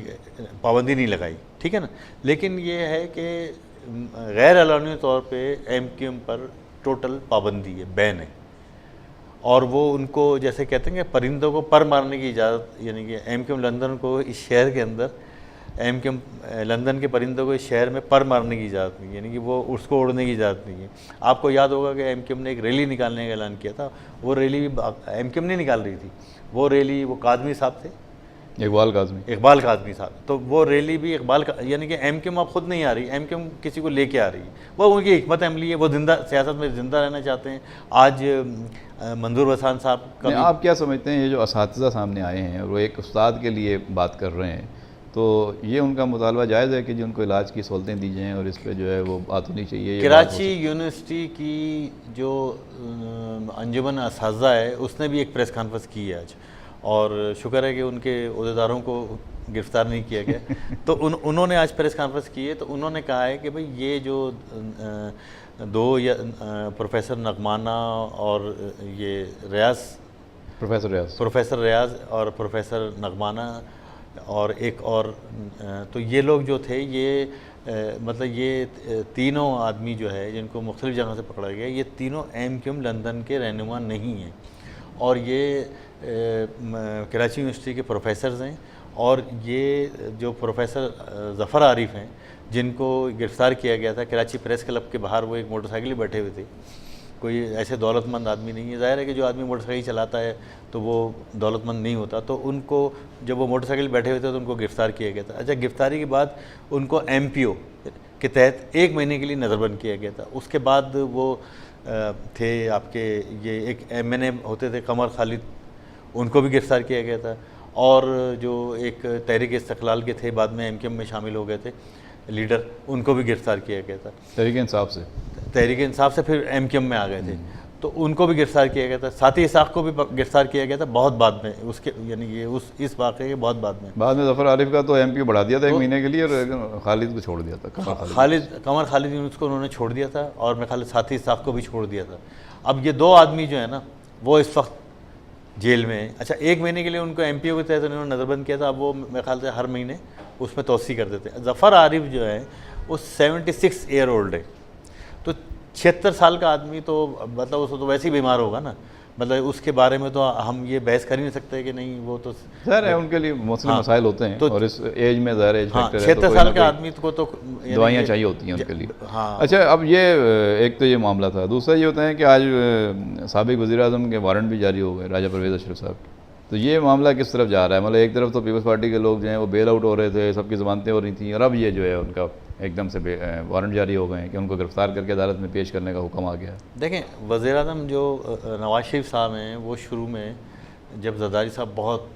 पाबंदी नहीं लगाई, ठीक है ना, लेकिन ये है कि गैर एलानी तौर पे MKM पर टोटल पाबंदी है, बैन है। और वो उनको जैसे कहते हैं कि परिंदों को पर मारने की इजाज़त, यानी कि MKM लंदन को इस शहर के अंदर MKM लंदन के परिंदों को इस शहर में पर मारने की इजाज़त नहीं, यानी कि वो उसको उड़ने की इजाज़त नहीं है। आपको याद होगा कि MKM ने एक रैली निकालने का ऐलान किया था। वो रैली भी MKM नहीं निकाल रही थी, वो रैली वो कादमी साहब थे, इकबाल कादमी साहब। तो वो रैली भी यानी कि MKM अब खुद नहीं आ रही, MKM किसी को लेके आ रही है। वो उनकी हिकमत अमली है, वो जिंदा सियासत में ज़िंदा रहना चाहते हैं। आज मंजूर बसान साहब का आप क्या समझते हैं, ये जो असातिज़ा सामने आए हैं और वो एक उस्ताद के लिए बात कर रहे हैं, तो ये उनका मुतालबा जायज़ है कि जो उनको इलाज की सहूलतें दी जाएँ और इस पर जो है वो बात होनी चाहिए? कराची यूनिवर्सिटी की जो अंजुमन असातिज़ा है उसने भी एक प्रेस कॉन्फ्रेंस की है आज, और शुक्र है कि उनके अहदेदारों को गिरफ़्तार नहीं किया गया। तो उन्होंने आज प्रेस कॉन्फ्रेंस की है। तो उन्होंने कहा है कि भाई ये जो दो या प्रोफेसर नगमाना और ये प्रोफेसर रियाज और प्रोफेसर नगमाना और एक और, तो ये लोग जो थे ये मतलब ये तीनों आदमी जो है जिनको मुख्तलिफ़ जगह से पकड़ा गया, ये तीनों MKM लंदन के रहनुमा नहीं हैं और ये कराची यूनिवर्सिटी के प्रोफेसर्स हैं। और ये जो प्रोफेसर ज़फ़र आरिफ हैं जिनको गिरफ़्तार किया गया था कराची प्रेस क्लब के बाहर, वो एक मोटरसाइकिल बैठे हुए थे, कोई ऐसे दौलतमंद आदमी नहीं है। ज़ाहिर है कि जो आदमी मोटरसाइकिल चलाता है तो वो दौलतमंद नहीं होता। तो उनको जब वो मोटरसाइकिल बैठे हुए थे तो उनको गिरफ़्तार किया गया था। अच्छा, गिरफ़्तारी के बाद उनको MPO के तहत 1 महीने के लिए नज़रबंद किया गया था। उसके बाद वो थे आपके ये एक MNA होते थे कमर खालिद, उनको भी गिरफ़्तार किया गया था। और जो एक तहरीक इस्तक़लाल के थे, बाद में MKM में शामिल हो गए थे लीडर, उनको भी गिरफ़्तार किया गया था तहरीक इंसाफ से फिर MKM में आ गए थे, तो उनको भी गिरफ़्तार किया गया था। साथी इसाक़ को भी गिरफ़्तार किया गया था बहुत बाद में, उसके यानी ये इस वाक़े के बहुत बाद में ज़फ़र आरिफ का तो MP बढ़ा दिया था 1 महीने के लिए और खालिद को छोड़ दिया था, कमर खालिद यूनुस को उन्होंने छोड़ दिया था और मैं खालिद साथी इसाक़ को भी छोड़ दिया था। अब ये 2 आदमी जो है ना, वो इस वक्त जेल में। अच्छा, 1 महीने के लिए उनको एमपीओ के तहत उन्होंने नज़रबंद किया था, अब वो मेरे ख्याल से हर महीने उसमें तोसी कर देते हैं। ज़फ़र आरिफ जो है वो 76 ईयर ओल्ड है, तो 76 साल का आदमी तो मतलब उसको तो वैसे ही बीमार होगा ना, मतलब उसके बारे में तो हम ये बहस कर ही नहीं सकते कि नहीं, वो तो ज़ाहिर है उनके लिए मुस्लिम हाँ, मसाइल होते हैं, तो और इस एज में ज़ाहिर एज हाँ, फैक्टर है, तो 76 कोई साल ना के कोई आदमी को तो दवाइयाँ चाहिए होती हैं उनके लिए। हाँ। अच्छा, अब ये एक तो ये मामला था, दूसरा ये होता है कि आज साबिक वज़ीर-ए-आज़म के वारंट भी जारी हो गए राजा परवेज़ अशरफ साहब, तो ये मामला किस तरफ जा रहा है? मतलब एक तरफ तो पीपल्स पार्टी के लोग जो हैं वो बेल आउट हो रहे थे, सबकी ज़मानतें हो रही थी, और अब ये जो है उनका एकदम से वारंट जारी हो गए हैं कि उनको गिरफ्तार करके अदालत में पेश करने का हुक्म आ गया। देखें, वज़ीर-ए-आज़म जो नवाज शरीफ साहब हैं, वो शुरू में जब जरदारी साहब बहुत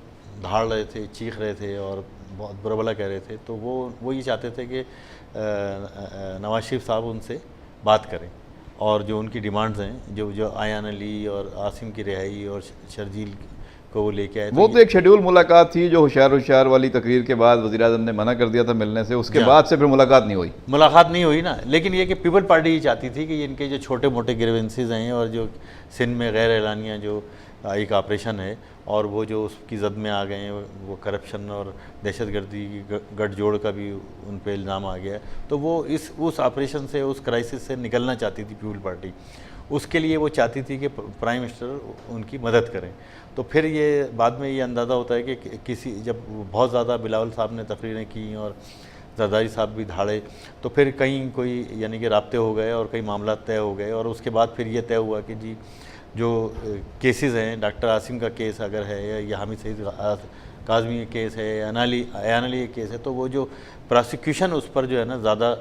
धाड़ रहे थे, चीख रहे थे और बहुत बुरा भला कह रहे थे, तो वो ये चाहते थे कि नवाज शरीफ साहब उनसे बात करें और जो उनकी डिमांड्स हैं, जो आयान अली और आसिम की रिहाई और शर्जील को वो लेके आए थे। वो तो एक शेड्यूल मुलाकात थी जो होशियार वाली तकरीर के बाद वज़ीर-ए-आज़म ने मना कर दिया था मिलने से, उसके बाद से फिर मुलाकात नहीं हुई। मुलाकात नहीं हुई ना, लेकिन ये कि पीपल पार्टी ये चाहती थी कि इनके जो छोटे मोटे ग्रीवेंसेस हैं और जो सिंध में गैर एलानिया जो एक ऑपरेशन है और वो जो उसकी जद में आ गए हैं, वो करप्शन और दहशतगर्दी की गठजोड़ का भी उन पे इल्ज़ाम आ गया है, तो वो उस ऑपरेशन से, उस क्राइसिस से निकलना चाहती थी पीपल पार्टी। उसके लिए वो चाहती थी कि प्राइम मिनिस्टर उनकी मदद करें। तो फिर ये बाद में ये अंदाज़ा होता है कि किसी जब बहुत ज़्यादा बिलावल साहब ने तकरीरें की और जरदारी साहब भी धाड़े, तो फिर कहीं कोई यानी कि राब्ते हो गए और कई मामला तय हो गए, और उसके बाद फिर ये तय हुआ कि जी जो केसेस हैं, डॉक्टर आसिम का केस अगर है या हामिद सईद काज़मी का केस है, अयान अली का केस है, तो वो जो प्रोसिक्यूशन उस पर जो है ना ज़्यादा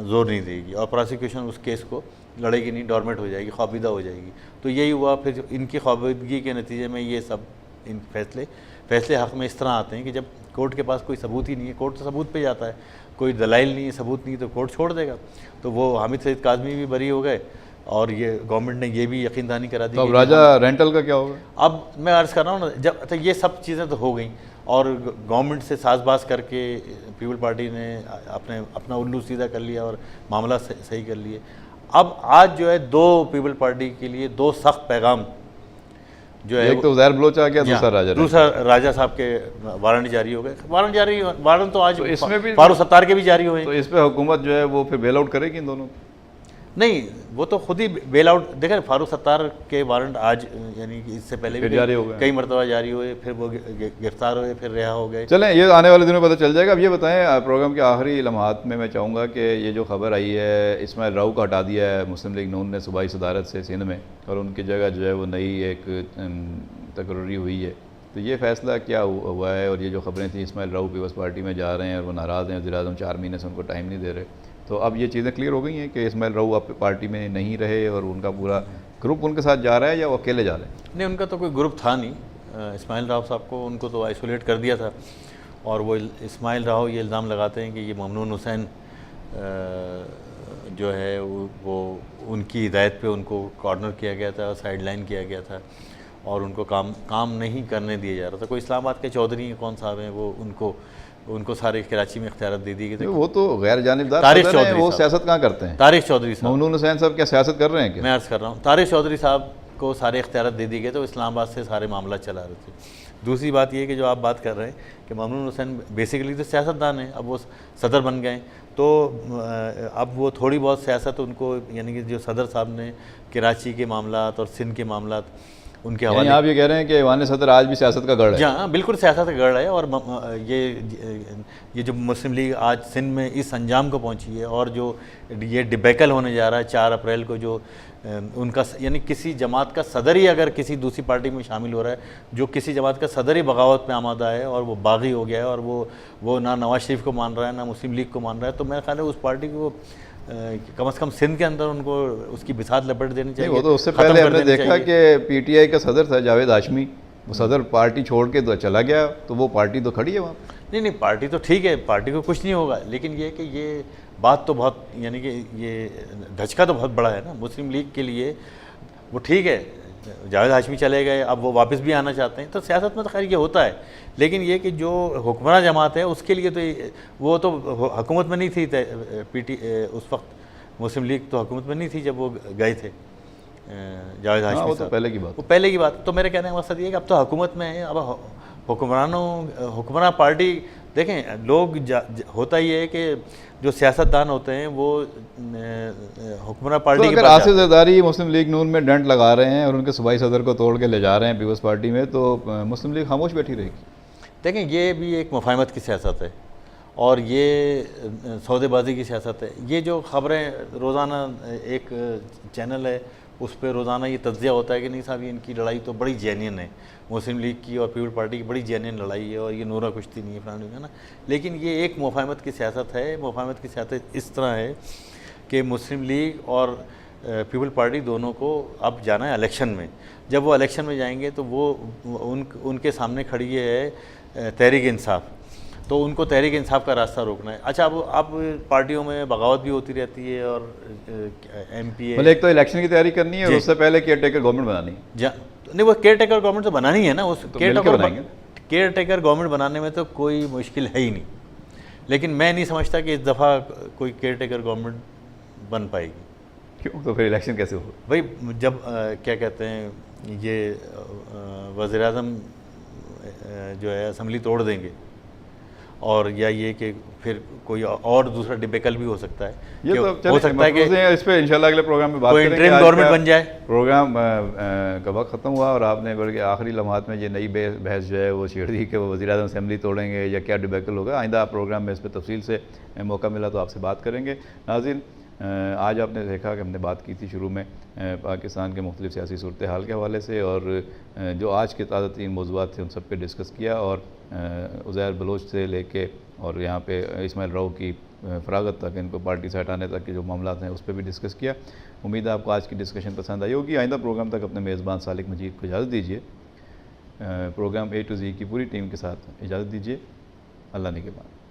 ज़ोर नहीं देगी और प्रोसिक्यूशन उस केस को लड़ेगी नहीं, डॉर्मेंट हो जाएगी, ख्वाबीदा हो जाएगी। तो यही हुआ, फिर इनकी ख्वाबीदगी के नतीजे में ये सब इन फैसले हक़ में इस तरह आते हैं कि जब कोर्ट के पास कोई सबूत ही नहीं है, कोर्ट तो सबूत पे जाता है, कोई दलाइल नहीं है, सबूत नहीं, तो कोर्ट छोड़ देगा। तो वो हामिद सईद काज़मी भी बरी हो गए और ये गवर्नमेंट ने ये भी यकीन दहानी करा दी। तो अब राजा रेंटल का क्या होगा? अब मैं अर्ज़ कर रहा हूँ ना, जब तो ये सब चीज़ें तो हो गई और गवर्नमेंट से साज़बाज़ करके पीपल पार्टी ने अपना उल्लू सीधा कर लिया और मामला सही कर लिए। अब आज जो है दो पीपल पार्टी के लिए दो सख्त पैगाम जो है, एक तो ज़ाहिर बलोच आ गया, दूसरा राजा साहब के वारंट जारी हो गए। वारंट तो आज तो इसमें भी फारूक सत्तार के भी जारी हुए। तो इस पर हुकूमत जो है वो फिर बेल आउट करेगी इन दोनों? नहीं, वो तो खुद ही बेल आउट। देखें, फारूक सत्तार के वारंट आज यानी कि इससे पहले भी जारी हो गए, कई मरतबा जारी हुए, फिर वो गिरफ्तार हुए, फिर रिहा हो गए। चलें, ये आने वाले दिनों में पता चल जाएगा। अब ये बताएं, प्रोग्राम के आखिरी लम्हात में मैं चाहूँगा कि ये जो खबर आई है इस्माइल राव को हटा दिया है मुस्लिम लीग नून ने सूबाई सदारत से सिंध में, और उनकी जगह जो है वो नई एक तकर्री हुई है, तो ये फ़ैसला क्या हुआ है? और ये जो खबरें थी इस्माइल राव पीपल्स पार्टी में जा रहे हैं और वो नाराज़ हैं, वज़ीर-ए-आज़म 4 महीने से उनको टाइम नहीं दे रहे, तो अब ये चीज़ें क्लियर हो गई हैं कि इस्माइल राव अब पार्टी में नहीं रहे और उनका पूरा ग्रुप उनके साथ जा रहा है या वो अकेले जा रहे हैं? नहीं, उनका तो कोई ग्रुप था नहीं। इस्माइल राव साहब को उनको तो आइसोलेट कर दिया था, और वो इस्माइल राव ये इल्ज़ाम लगाते हैं कि ये ममनून हुसैन जो है वो उनकी हिदायत पे उनको कॉर्नर किया गया था, साइड लाइन किया गया था और उनको काम नहीं करने दिया जा रहा था। कोई इस्लामाबाद के चौधरी कौन साहब हैं, वो उनको सारे कराची में इख्तियार दे दी गई थी। वो तो गैर जानिबदार तारिक सदर हैं, चौधरी वो सियासत कहाँ करते हैं? तारिक चौधरी साहब, ममनून हुसैन साहब क्या सियासत कर रहे हैं क्या? मैं अर्ज़ कर रहा हूँ, तारिक चौधरी साहब को सारे इख्तियार दे दिए गए, तो इस्लामाबाद से सारे मामला चला रहे थे। दूसरी बात ये कि जो आप बात कर रहे हैं कि ममनून हुसैन बेसिकली तो सियासतदान हैं, अब वो सदर बन गए, तो अब वो थोड़ी बहुत सियासत उनको, यानी कि जो सदर साहब ने कराची के मामलात और सिंध के मामलात उनके हवाले। आप ये कह रहे हैं कि ईवान सदर आज भी सियासत का गढ़ है? हाँ, बिल्कुल सियासत का गढ़ है, और ये जो मुस्लिम लीग आज सिंध में इस अंजाम को पहुंची है, और जो ये डिबेकल होने जा रहा है 4 अप्रैल को, जो उनका यानी किसी जमात का सदर ही अगर किसी दूसरी पार्टी में शामिल हो रहा है, जो किसी जमात का सदर ही बगावत में आमादा है और वो बागी हो गया है, और वो ना नवाज शरीफ को मान रहा है ना मुस्लिम लीग को मान रहा है, तो मेरा ख्याल है उस पार्टी को कम से कम सिंध के अंदर उनको उसकी बिसात लपेट देनी चाहिए। वो तो उससे पहले हमने देखा कि पीटीआई का सदर था जावेद हाशमी, वो सदर पार्टी छोड़ के तो चला गया, तो वो पार्टी तो खड़ी है वहाँ। नहीं, पार्टी तो ठीक है, पार्टी को कुछ नहीं होगा, लेकिन ये कि ये बात तो बहुत, यानी कि ये धचका तो बहुत बड़ा है ना मुस्लिम लीग के लिए। वो ठीक है, जावेद हाशमी चले गए, अब वो वापस भी आना चाहते हैं, तो सियासत में तो खैर ये होता है, लेकिन ये कि जो हुक्मरान जमात है उसके लिए तो वो तो हुकूमत में नहीं थी, उस वक्त मुस्लिम लीग तो हुकूमत में नहीं थी जब वो गए थे, जावेद हाँ, हाशमी वो तो साहब, पहले की बात। वो पहले की बात। तो मेरे कहने का मकसद ये है कि अब तो हुकूमत में है, अब हुक्मरान पार्टी देखें, लोग होता ये है कि जो सियासतदान होते हैं वो हुक्मरान तो पार्टी के अगर पास आसिफ जाते हैं। जरदारी मुस्लिम लीग नून में डंट लगा रहे हैं और उनके सूबाई सदर को तोड़ के ले जा रहे हैं पीपल्स पार्टी में, तो मुस्लिम लीग खामोश बैठी रहेगी। देखें, ये भी एक मुफाहमत की सियासत है और ये सौदेबाजी की सियासत है। ये जो ख़बरें रोज़ाना एक चैनल है उस पर रोज़ाना ये तज्ज़िया होता है कि नहीं साहब, ये इनकी लड़ाई तो बड़ी जेन्युइन है, मुस्लिम लीग की और पीपल पार्टी की बड़ी जेन्युइन लड़ाई है और ये नूरा कुश्ती नहीं है फलानी है ना। लेकिन ये एक मुफाहमत की सियासत है। मुफाहमत की सियासत इस तरह है कि मुस्लिम लीग और पीपल पार्टी दोनों को अब जाना है इलेक्शन में। जब वो इलेक्शन में जाएंगे तो वो उनके सामने खड़ी है तहरीक इंसाफ, तो उनको तहरीक इंसाफ का रास्ता रोकना है। अच्छा, अब पार्टियों में बगावत भी होती रहती है और MP मतलब एक तो इलेक्शन की तैयारी करनी है और उससे पहले केयर टेकर गवर्नमेंट बनानी है। नहीं, वो केयर टेकर गवर्नमेंट तो बनानी है ना। उस तो मिलकर बनाएंगे। केयर टेकर गवर्नमेंट बनाने में तो कोई मुश्किल है ही नहीं, लेकिन मैं नहीं समझता कि इस दफ़ा कोई केयर टेकर गवर्नमेंट बन पाएगी। क्यों? तो फिर इलेक्शन कैसे होगा? भाई, जब क्या कहते हैं, ये वज़ीर-ए-आज़म जो है असम्बली तोड़ देंगे और या ये कि फिर कोई और दूसरा डिबेकल भी हो सकता है। ये तो हो सकता है कि इस पे इंशाल्लाह अगले प्रोग्राम में बात कोई करेंगे। इंटरिम गवर्नमेंट बन जाए। प्रोग्राम का वक्त ख़त्म हुआ और आपने बल्कि आखिरी लम्हात में ये नई बहस जो है वो छेड़ दी कि वो वज़ीर-ए-आज़म असेंबली तोड़ेंगे या क्या डिबेकल होगा। आइंदा प्रोग्राम में इस पर तफसील से मौका मिला तो आपसे बात करेंगे। नाज़रीन, आज आपने देखा कि हमने बात की थी शुरू में पाकिस्तान के मुख्तलिफ सियासी सूरत हाल के हवाले से, और जो आज के ताज़ा तीन मौज़ूआत थे उन सब पे डिस्कस किया, और उज़ैर बलोच से लेके और यहाँ पे इस्माइल राव की फरागत तक, इनको पार्टी से हटाने तक के जो मामला हैं उस पर भी डिस्कस किया। उम्मीद है आपको आज की डिस्कशन पसंद आई होगी। आइंदा प्रोग्राम तक अपने मेज़बान सालिक मजीद को इजाज़त दीजिए। प्रोग्राम A to Z की पूरी टीम के साथ इजाज़त दीजिए। अल्लाह निगहबान।